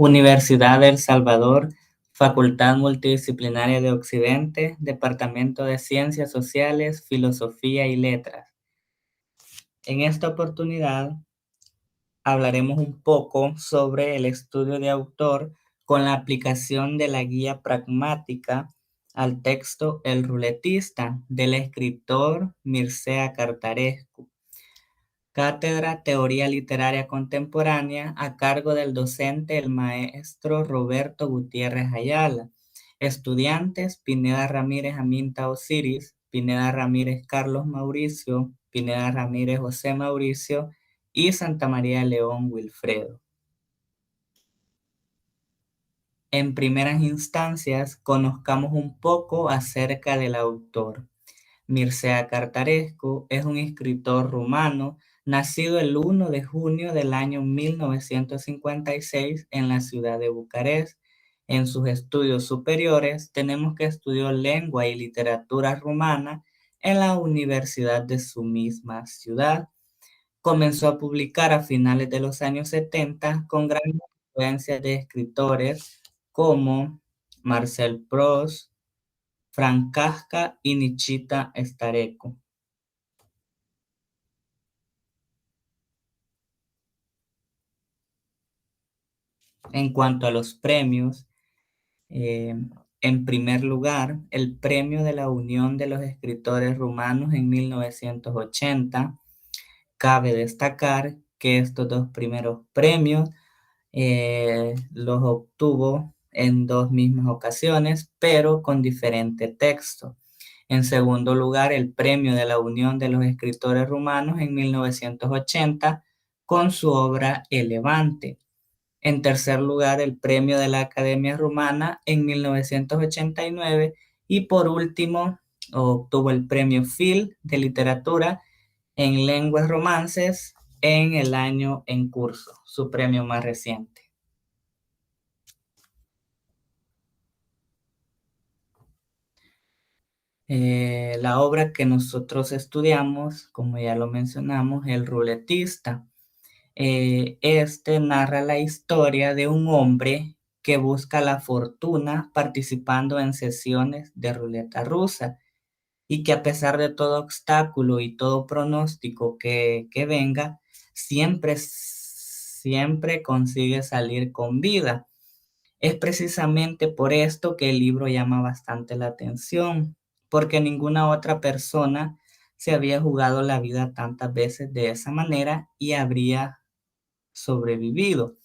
Universidad de El Salvador, Facultad Multidisciplinaria de Occidente, Departamento de Ciencias Sociales, Filosofía y Letras. En esta oportunidad hablaremos un poco sobre el estudio de autor con la aplicación de la guía pragmática al texto El ruletista del escritor Mircea Cartarescu. Cátedra Teoría Literaria Contemporánea a cargo del docente el maestro Roberto Gutiérrez Ayala. Estudiantes: Pineda Ramírez Aminta Osiris, Pineda Ramírez Carlos Mauricio, Pineda Ramírez José Mauricio y Santa María León Wilfredo. En primeras instancias, conozcamos un poco acerca del autor. Mircea Cartarescu es un escritor rumano nacido el 1 de junio del año 1956 en la ciudad de Bucarest. En sus estudios superiores tenemos que estudió lengua y literatura rumana en la universidad de su misma ciudad. Comenzó a publicar a finales de los años 70 con gran influencia de escritores como Marcel Proust, Franz Kafka y Nikita Stareco. En cuanto a los premios, en primer lugar, el Premio de la Unión de los Escritores Rumanos en 1980. Cabe destacar que estos dos primeros premios los obtuvo en dos mismas ocasiones, pero con diferente texto. En segundo lugar, el Premio de la Unión de los Escritores Rumanos en 1980 con su obra El Levante. En tercer lugar, el Premio de la Academia Rumana en 1989 y por último, obtuvo el Premio Phil de Literatura en Lenguas Romances en el año en curso, su premio más reciente. La obra que nosotros estudiamos, como ya lo mencionamos, El ruletista. Este narra la historia de un hombre que busca la fortuna participando en sesiones de ruleta rusa y que a pesar de todo obstáculo y todo pronóstico que venga, siempre consigue salir con vida. Es precisamente por esto que el libro llama bastante la atención, porque ninguna otra persona se había jugado la vida tantas veces de esa manera y habría sobrevivido.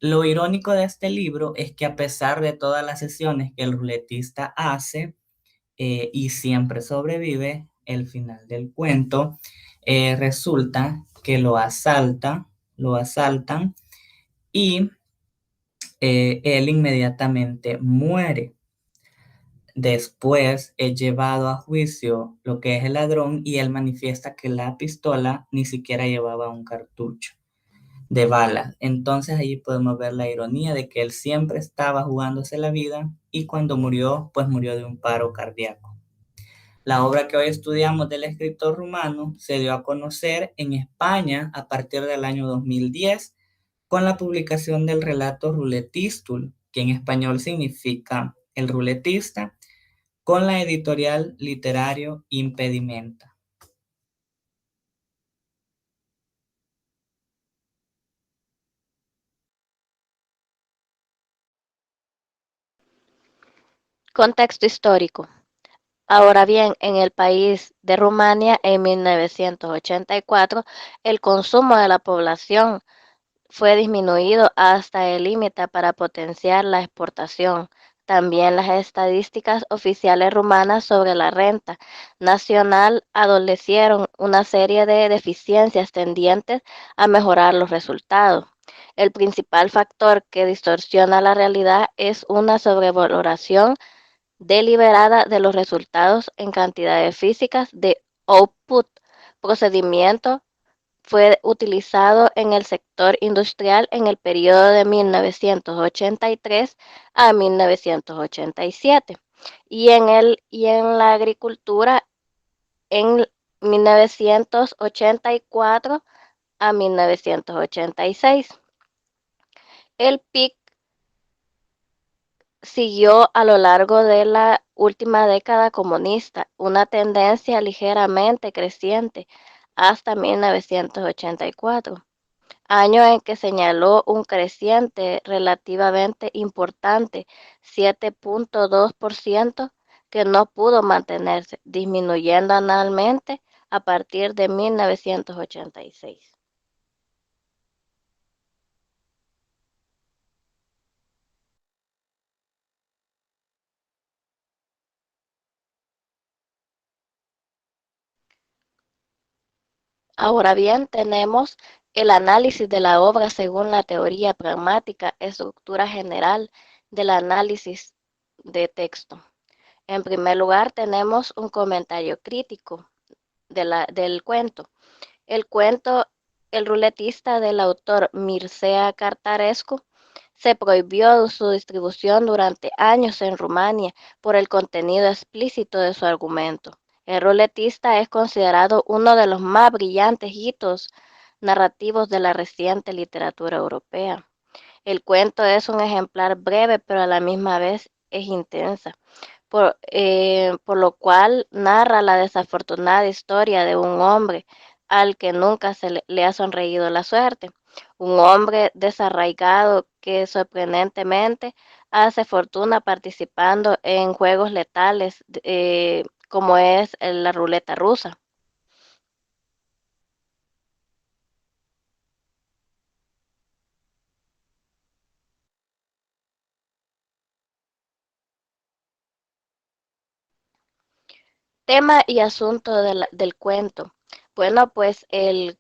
Lo irónico de este libro es que a pesar de todas las sesiones que el ruletista hace y siempre sobrevive, el final del cuento resulta que lo asaltan y él inmediatamente muere. Después es llevado a juicio lo que es el ladrón y él manifiesta que la pistola ni siquiera llevaba un cartucho de bala. Entonces ahí podemos ver la ironía de que él siempre estaba jugándose la vida y cuando murió, pues murió de un paro cardíaco. La obra que hoy estudiamos del escritor rumano se dio a conocer en España a partir del año 2010 con la publicación del relato Ruletistul, que en español significa El ruletista, con la editorial Literario Impedimenta. Contexto histórico. Ahora bien, en el país de Rumania, en 1984, el consumo de la población fue disminuido hasta el límite para potenciar la exportación. También las estadísticas oficiales rumanas sobre la renta nacional adolecieron una serie de deficiencias tendientes a mejorar los resultados. El principal factor que distorsiona la realidad es una sobrevaloración deliberada de los resultados en cantidades físicas de output. Procedimiento fue utilizado en el sector industrial en el periodo de 1983 a 1987 y en la agricultura en 1984 a 1986. El PIB siguió a lo largo de la última década comunista, una tendencia ligeramente creciente hasta 1984, año en que señaló un creciente relativamente importante, 7.2%, que no pudo mantenerse, disminuyendo anualmente a partir de 1986. Ahora bien, tenemos el análisis de la obra según la teoría pragmática, estructura general del análisis de texto. En primer lugar, tenemos un comentario crítico del cuento. El cuento El ruletista del autor Mircea Cartarescu se prohibió su distribución durante años en Rumania por el contenido explícito de su argumento. El ruletista es considerado uno de los más brillantes hitos narrativos de la reciente literatura europea. El cuento es un ejemplar breve, pero a la misma vez es intensa, por lo cual narra la desafortunada historia de un hombre al que nunca le ha sonreído la suerte, un hombre desarraigado que sorprendentemente hace fortuna participando en juegos letales como es la ruleta rusa. Tema y asunto del cuento. Bueno, pues el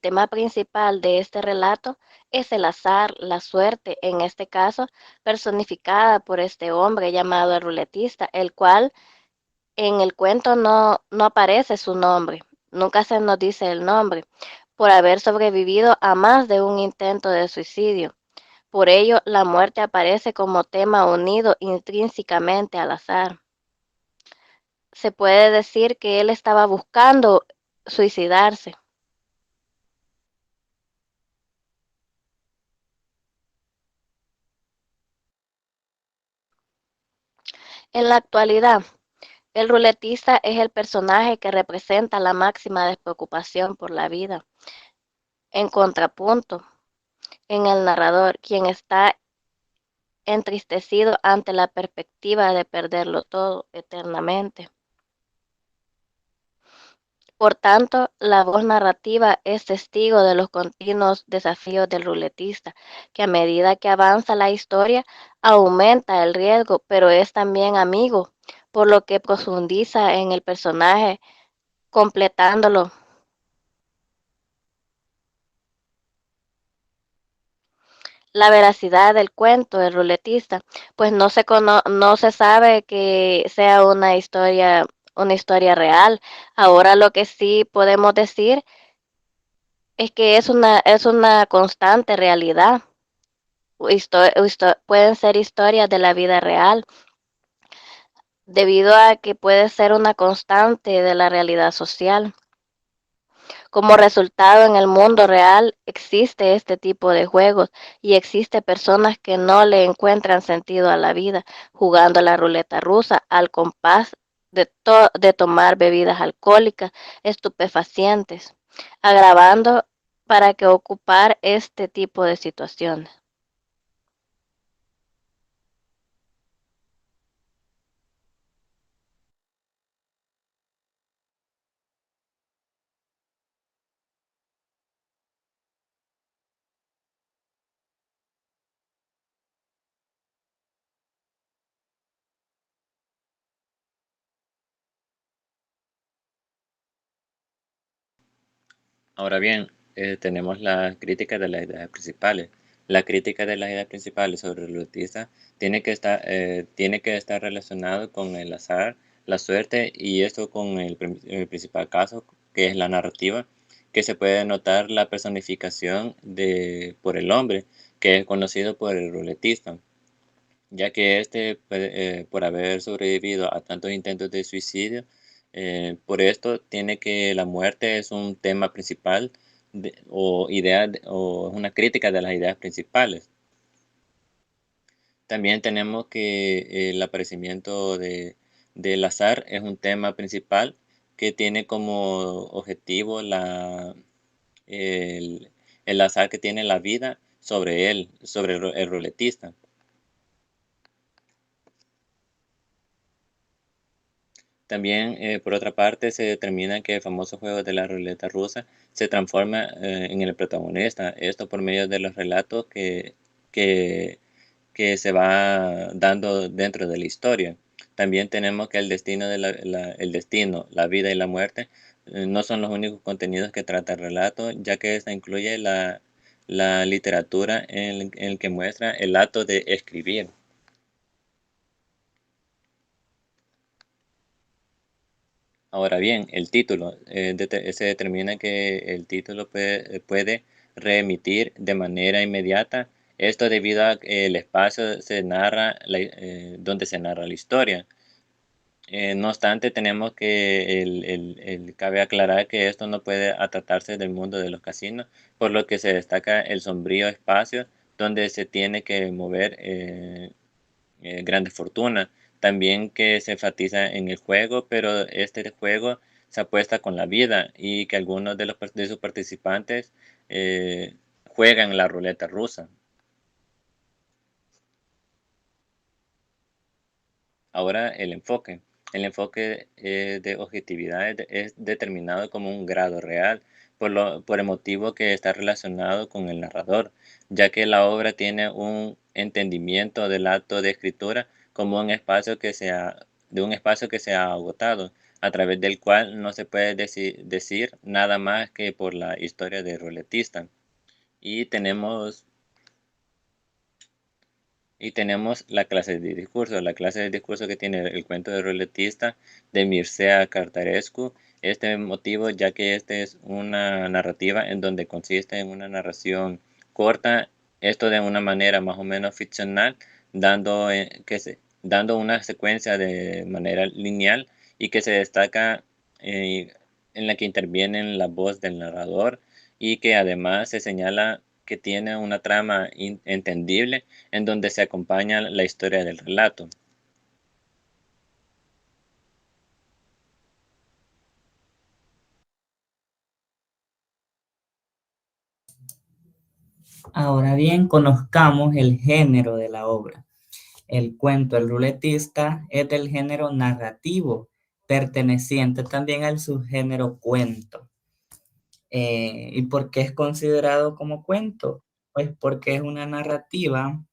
tema principal de este relato es el azar, la suerte, en este caso personificada por este hombre llamado el ruletista, el cual en el cuento no aparece su nombre, nunca se nos dice el nombre, por haber sobrevivido a más de un intento de suicidio. Por ello, la muerte aparece como tema unido intrínsecamente al azar. Se puede decir que él estaba buscando suicidarse. En la actualidad, el ruletista es el personaje que representa la máxima despreocupación por la vida, en contrapunto, en el narrador, quien está entristecido ante la perspectiva de perderlo todo eternamente. Por tanto, la voz narrativa es testigo de los continuos desafíos del ruletista, que a medida que avanza la historia aumenta el riesgo, pero es también amigo, por lo que profundiza en el personaje, completándolo. La veracidad del cuento del ruletista, pues no se sabe que sea una historia real. Ahora lo que sí podemos decir es que es una constante realidad. Pueden ser historias de la vida real, debido a que puede ser una constante de la realidad social. Como resultado, en el mundo real existe este tipo de juegos y existe personas que no le encuentran sentido a la vida jugando la ruleta rusa al compás de tomar bebidas alcohólicas, estupefacientes, agravando para que ocupar este tipo de situaciones. Ahora bien, tenemos las críticas de las ideas principales. La crítica de las ideas principales sobre el relutista tiene que estar relacionado con el azar, la suerte y esto con el principal caso, que es la narrativa, que se puede notar la personificación por el hombre, que es conocido por el ruletista, ya que por haber sobrevivido a tantos intentos de suicidio, por esto tiene que la muerte es un tema principal o es una crítica de las ideas principales. También tenemos que el aparecimiento del azar es un tema principal que tiene como objetivo el, el azar que tiene la vida sobre él, sobre el ruletista. También, por otra parte, se determina que el famoso juego de la ruleta rusa se transforma en el protagonista, esto por medio de los relatos que, que se va dando dentro de la historia. También tenemos que el destino, el destino, la vida y la muerte no son los únicos contenidos que trata el relato, ya que esta incluye la literatura en el que muestra el acto de escribir. Ahora bien, el título, se determina que el título puede reemitir de manera inmediata, esto debido a que el espacio se narra, donde se narra la historia. No obstante, tenemos que cabe aclarar que esto no puede tratarse del mundo de los casinos, por lo que se destaca el sombrío espacio donde se tiene que mover grandes fortunas. También que se enfatiza en el juego, pero este juego se apuesta con la vida y que algunos de sus participantes eh, juegan la ruleta rusa. Ahora el enfoque. El enfoque de objetividad es determinado como un grado real por el motivo que está relacionado con el narrador, ya que la obra tiene un entendimiento del acto de escritura como de un espacio que se ha agotado, a través del cual no se puede decir nada más que por la historia del ruletista. Y tenemos Y tenemos la clase de discurso, la clase de discurso que tiene el cuento del ruletista de Mircea Cartarescu. Este motivo, ya que este es una narrativa en donde consiste en una narración corta, esto de una manera más o menos ficcional, dando una secuencia de manera lineal y que se destaca en la que interviene la voz del narrador y que además se señala que tiene una trama entendible en donde se acompaña la historia del relato. Ahora bien, conozcamos el género de la obra. El cuento El ruletista es del género narrativo, perteneciente también al subgénero cuento. ¿Y por qué es considerado como cuento? Pues porque es una narrativa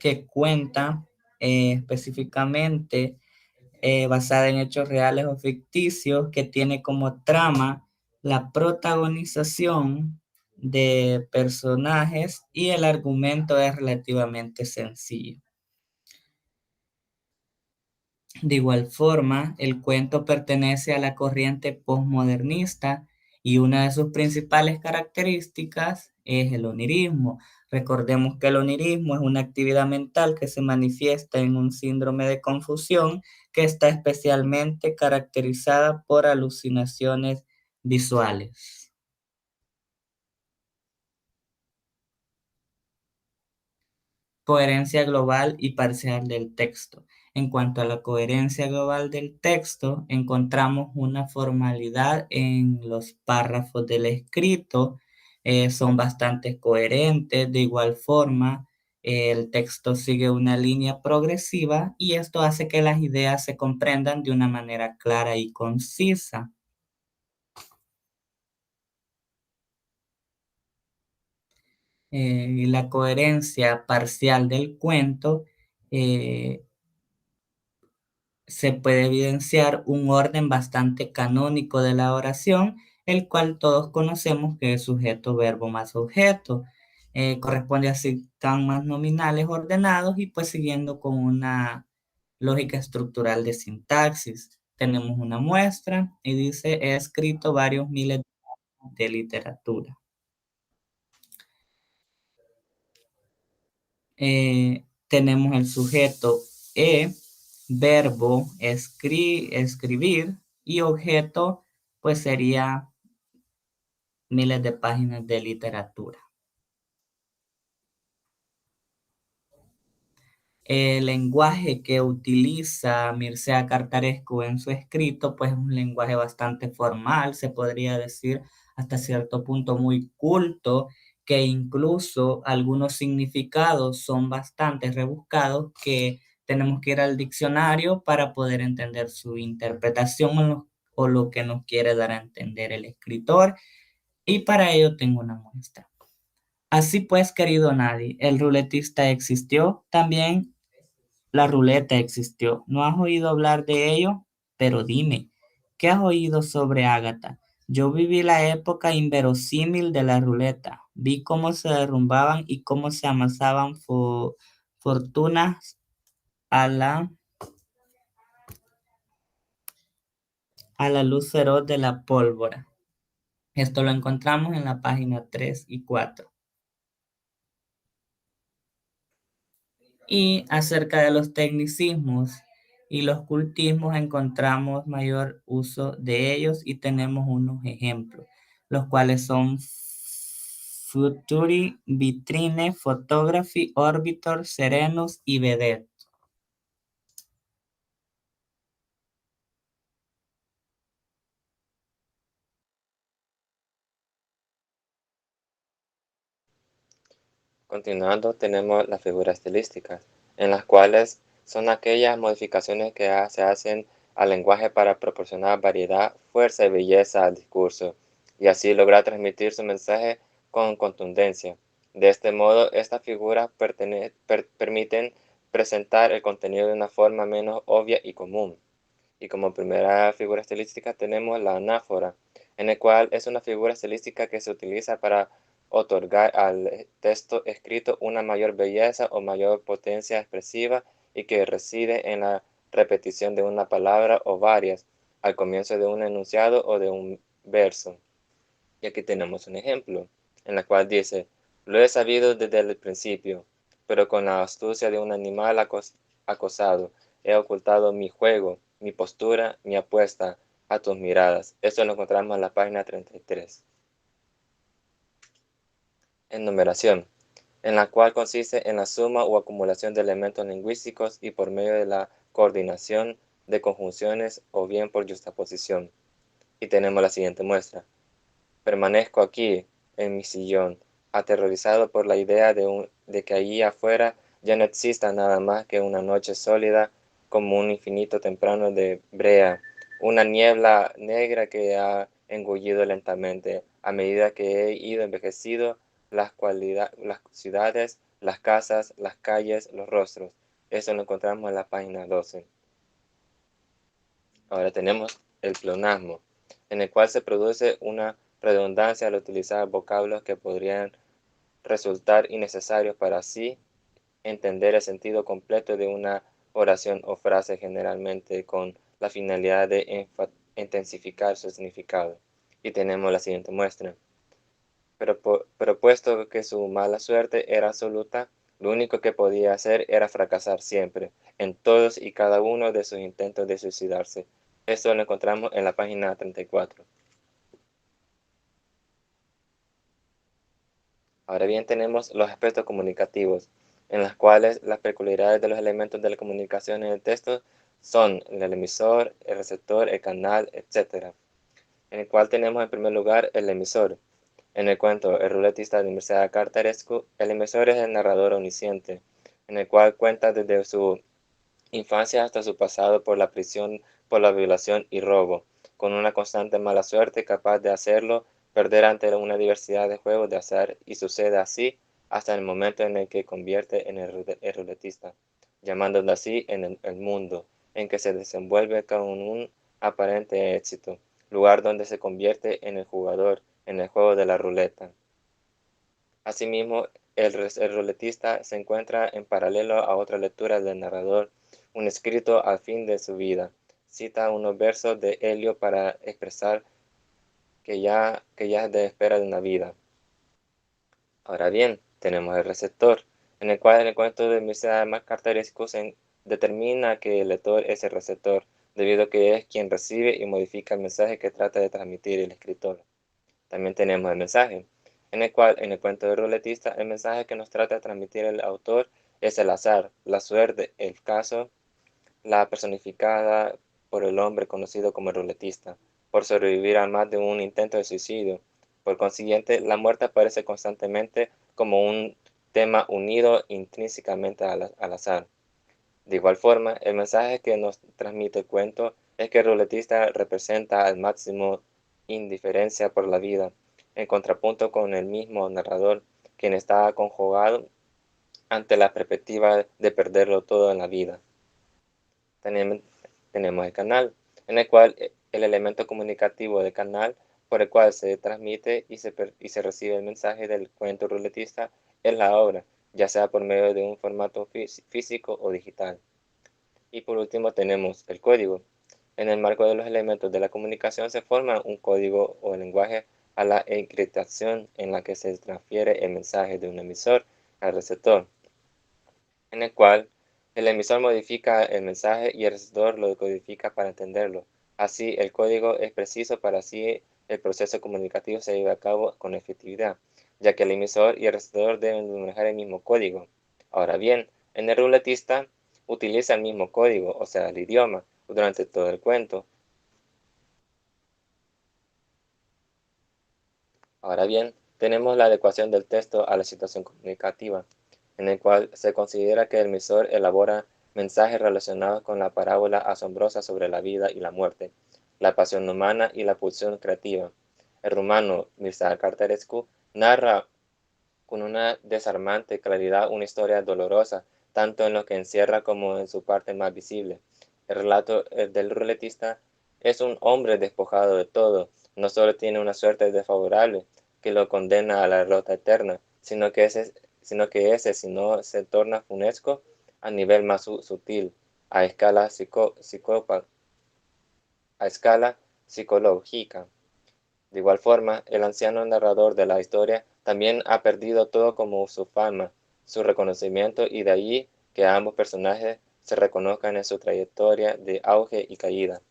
que cuenta específicamente basada en hechos reales o ficticios, que tiene como trama la protagonización de personajes y el argumento es relativamente sencillo. De igual forma, el cuento pertenece a la corriente postmodernista y una de sus principales características es el onirismo. Recordemos que el onirismo es una actividad mental que se manifiesta en un síndrome de confusión que está especialmente caracterizada por alucinaciones visuales. Coherencia global y parcial del texto. En cuanto a la coherencia global del texto, encontramos una formalidad en los párrafos del escrito, son bastante coherentes. De igual forma, el texto sigue una línea progresiva y esto hace que las ideas se comprendan de una manera clara y concisa. Y la coherencia parcial del cuento se puede evidenciar un orden bastante canónico de la oración, el cual todos conocemos que es sujeto, verbo más objeto. Corresponde a sintagmas nominales ordenados y pues siguiendo con una lógica estructural de sintaxis. Tenemos una muestra y dice, he escrito varios miles de literatura. Tenemos el sujeto verbo escribir y objeto pues sería miles de páginas de literatura. El lenguaje que utiliza Mircea Cartarescu en su escrito, pues es un lenguaje bastante formal, se podría decir hasta cierto punto muy culto, que incluso algunos significados son bastante rebuscados, que tenemos que ir al diccionario para poder entender su interpretación o lo que nos quiere dar a entender el escritor, y para ello tengo una muestra. Así pues, querido Nadie, el ruletista existió también. La ruleta existió. ¿No has oído hablar de ello? Pero dime, ¿qué has oído sobre Ágata? Yo viví la época inverosímil de la ruleta. Vi cómo se derrumbaban y cómo se amasaban fortunas a la luz feroz de la pólvora. Esto lo encontramos en la página 3 y 4. Y acerca de los tecnicismos y los cultismos encontramos mayor uso de ellos y tenemos unos ejemplos, los cuales son Futuri, Vitrine, Photography, Orbitor, Serenus y Vedette. Continuando, tenemos las figuras estilísticas, en las cuales son aquellas modificaciones que se hacen al lenguaje para proporcionar variedad, fuerza y belleza al discurso, y así lograr transmitir su mensaje con contundencia. De este modo, estas figuras permiten presentar el contenido de una forma menos obvia y común. Y como primera figura estilística tenemos la anáfora, en el cual es una figura estilística que se utiliza para otorgar al texto escrito una mayor belleza o mayor potencia expresiva y que reside en la repetición de una palabra o varias al comienzo de un enunciado o de un verso. Y aquí tenemos un ejemplo, en la cual dice, lo he sabido desde el principio, pero con la astucia de un animal acosado, he ocultado mi juego, mi postura, mi apuesta a tus miradas. Esto lo encontramos en la página 33. Enumeración, en la cual consiste en la suma o acumulación de elementos lingüísticos y por medio de la coordinación de conjunciones o bien por justaposición. Y tenemos la siguiente muestra. Permanezco aquí, en mi sillón, aterrorizado por la idea de que allí afuera ya no exista nada más que una noche sólida como un infinito temprano de brea, una niebla negra que ha engullido lentamente, a medida que he ido envejecido, las ciudades, las casas, las calles, los rostros. Eso lo encontramos en la página 12. Ahora tenemos el pleonasmo, en el cual se produce una redundancia al utilizar vocablos que podrían resultar innecesarios para así entender el sentido completo de una oración o frase, generalmente con la finalidad de intensificar su significado. Y tenemos la siguiente muestra. Pero puesto que su mala suerte era absoluta, lo único que podía hacer era fracasar siempre, en todos y cada uno de sus intentos de suicidarse. Esto lo encontramos en la página 34. Ahora bien, tenemos los aspectos comunicativos, en los cuales las peculiaridades de los elementos de la comunicación en el texto son el emisor, el receptor, el canal, etc. En el cual tenemos en primer lugar el emisor. En el cuento El ruletista de Mircea Cartarescu, el emisor es el narrador omnisciente, en el cual cuenta desde su infancia hasta su pasado por la prisión, por la violación y robo, con una constante mala suerte capaz de hacerlo perder ante una diversidad de juegos de azar, y sucede así hasta el momento en el que convierte en el ruletista, llamándolo así en el mundo, en que se desenvuelve con un aparente éxito, lugar donde se convierte en el jugador en el juego de la ruleta. Asimismo, el ruletista se encuentra en paralelo a otra lectura del narrador, un escrito al fin de su vida. Cita unos versos de Helio para expresar que ya es de espera de una vida. Ahora bien, tenemos el receptor, en el cual el cuento de Mircea Cartarescu determina que el lector es el receptor, debido a que es quien recibe y modifica el mensaje que trata de transmitir el escritor. También tenemos el mensaje, en el cual en el cuento del ruletista el mensaje que nos trata de transmitir el autor es el azar, la suerte, el caso, la personificada por el hombre conocido como el ruletista, por sobrevivir a más de un intento de suicidio. Por consiguiente, la muerte aparece constantemente como un tema unido intrínsecamente al azar. De igual forma, el mensaje que nos transmite el cuento es que el ruletista representa al máximo indiferencia por la vida, en contrapunto con el mismo narrador, quien está aconjugado ante la perspectiva de perderlo todo en la vida. Tenemos, tenemos el canal, en el cual el elemento comunicativo del canal por el cual se transmite y se recibe el mensaje del cuento ruletista es la obra, ya sea por medio de un formato físico o digital. Y por último tenemos el código. En el marco de los elementos de la comunicación se forma un código o lenguaje a la encriptación en la que se transfiere el mensaje de un emisor al receptor, en el cual el emisor modifica el mensaje y el receptor lo decodifica para entenderlo. Así, el código es preciso para así el proceso comunicativo se lleve a cabo con efectividad, ya que el emisor y el receptor deben manejar el mismo código. Ahora bien, en el ruletista utiliza el mismo código, o sea, el idioma, durante todo el cuento. Ahora bien, tenemos la adecuación del texto a la situación comunicativa, en el cual se considera que el emisor elabora mensajes relacionados con la parábola asombrosa sobre la vida y la muerte, la pasión humana y la pulsión creativa. El rumano Mircea Cartarescu narra con una desarmante claridad una historia dolorosa, tanto en lo que encierra como en su parte más visible. El relato del ruletista es un hombre despojado de todo, no solo tiene una suerte desfavorable que lo condena a la derrota eterna, sino que ese se torna funesco a nivel más sutil, a escala, a escala psicológica. De igual forma, el anciano narrador de la historia también ha perdido todo como su fama, su reconocimiento y de allí que ambos personajes se reconozcan en su trayectoria de auge y caída.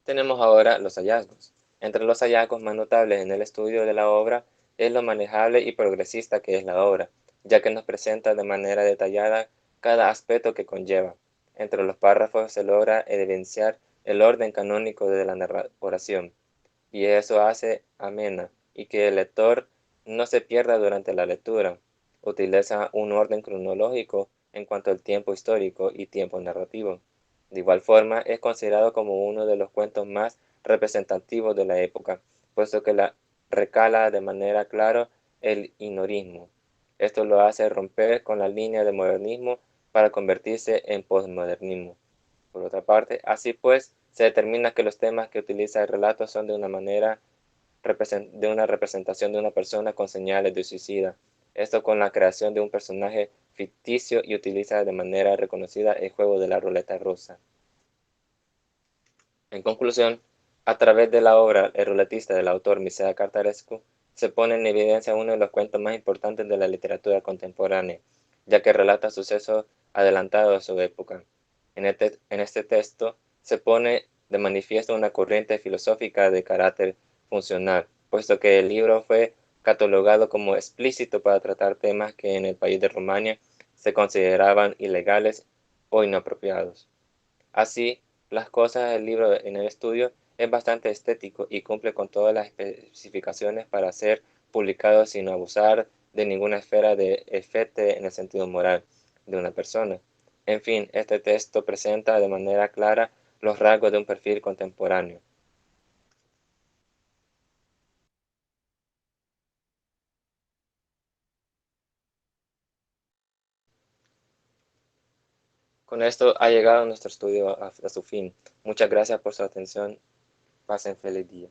Tenemos ahora los hallazgos. Entre los hallazgos más notables en el estudio de la obra es lo manejable y progresista que es la obra, ya que nos presenta de manera detallada cada aspecto que conlleva. Entre los párrafos se logra evidenciar el orden canónico de la narración, y eso hace amena y que el lector no se pierda durante la lectura. Utiliza un orden cronológico en cuanto al tiempo histórico y tiempo narrativo. De igual forma, es considerado como uno de los cuentos más representativos de la época, puesto que recala de manera clara el ignorismo. Esto lo hace romper con la línea del modernismo para convertirse en postmodernismo. Por otra parte, así pues, se determina que los temas que utiliza el relato son de una representación de una persona con señales de suicida, esto con la creación de un personaje ficticio y utiliza de manera reconocida el juego de la ruleta rusa. En conclusión, a través de la obra El ruletista del autor Mircea Cartarescu, se pone en evidencia uno de los cuentos más importantes de la literatura contemporánea, ya que relata sucesos adelantados a su época. En este texto se pone de manifiesto una corriente filosófica de carácter funcional, puesto que el libro fue catalogado como explícito para tratar temas que en el país de Rumania se consideraban ilegales o inapropiados. Así, las cosas del libro en el estudio es bastante estético y cumple con todas las especificaciones para ser publicado sin abusar de ninguna esfera de efecto en el sentido moral de una persona. En fin, este texto presenta de manera clara los rasgos de un perfil contemporáneo. Con esto ha llegado nuestro estudio a su fin. Muchas gracias por su atención. Pasen feliz día.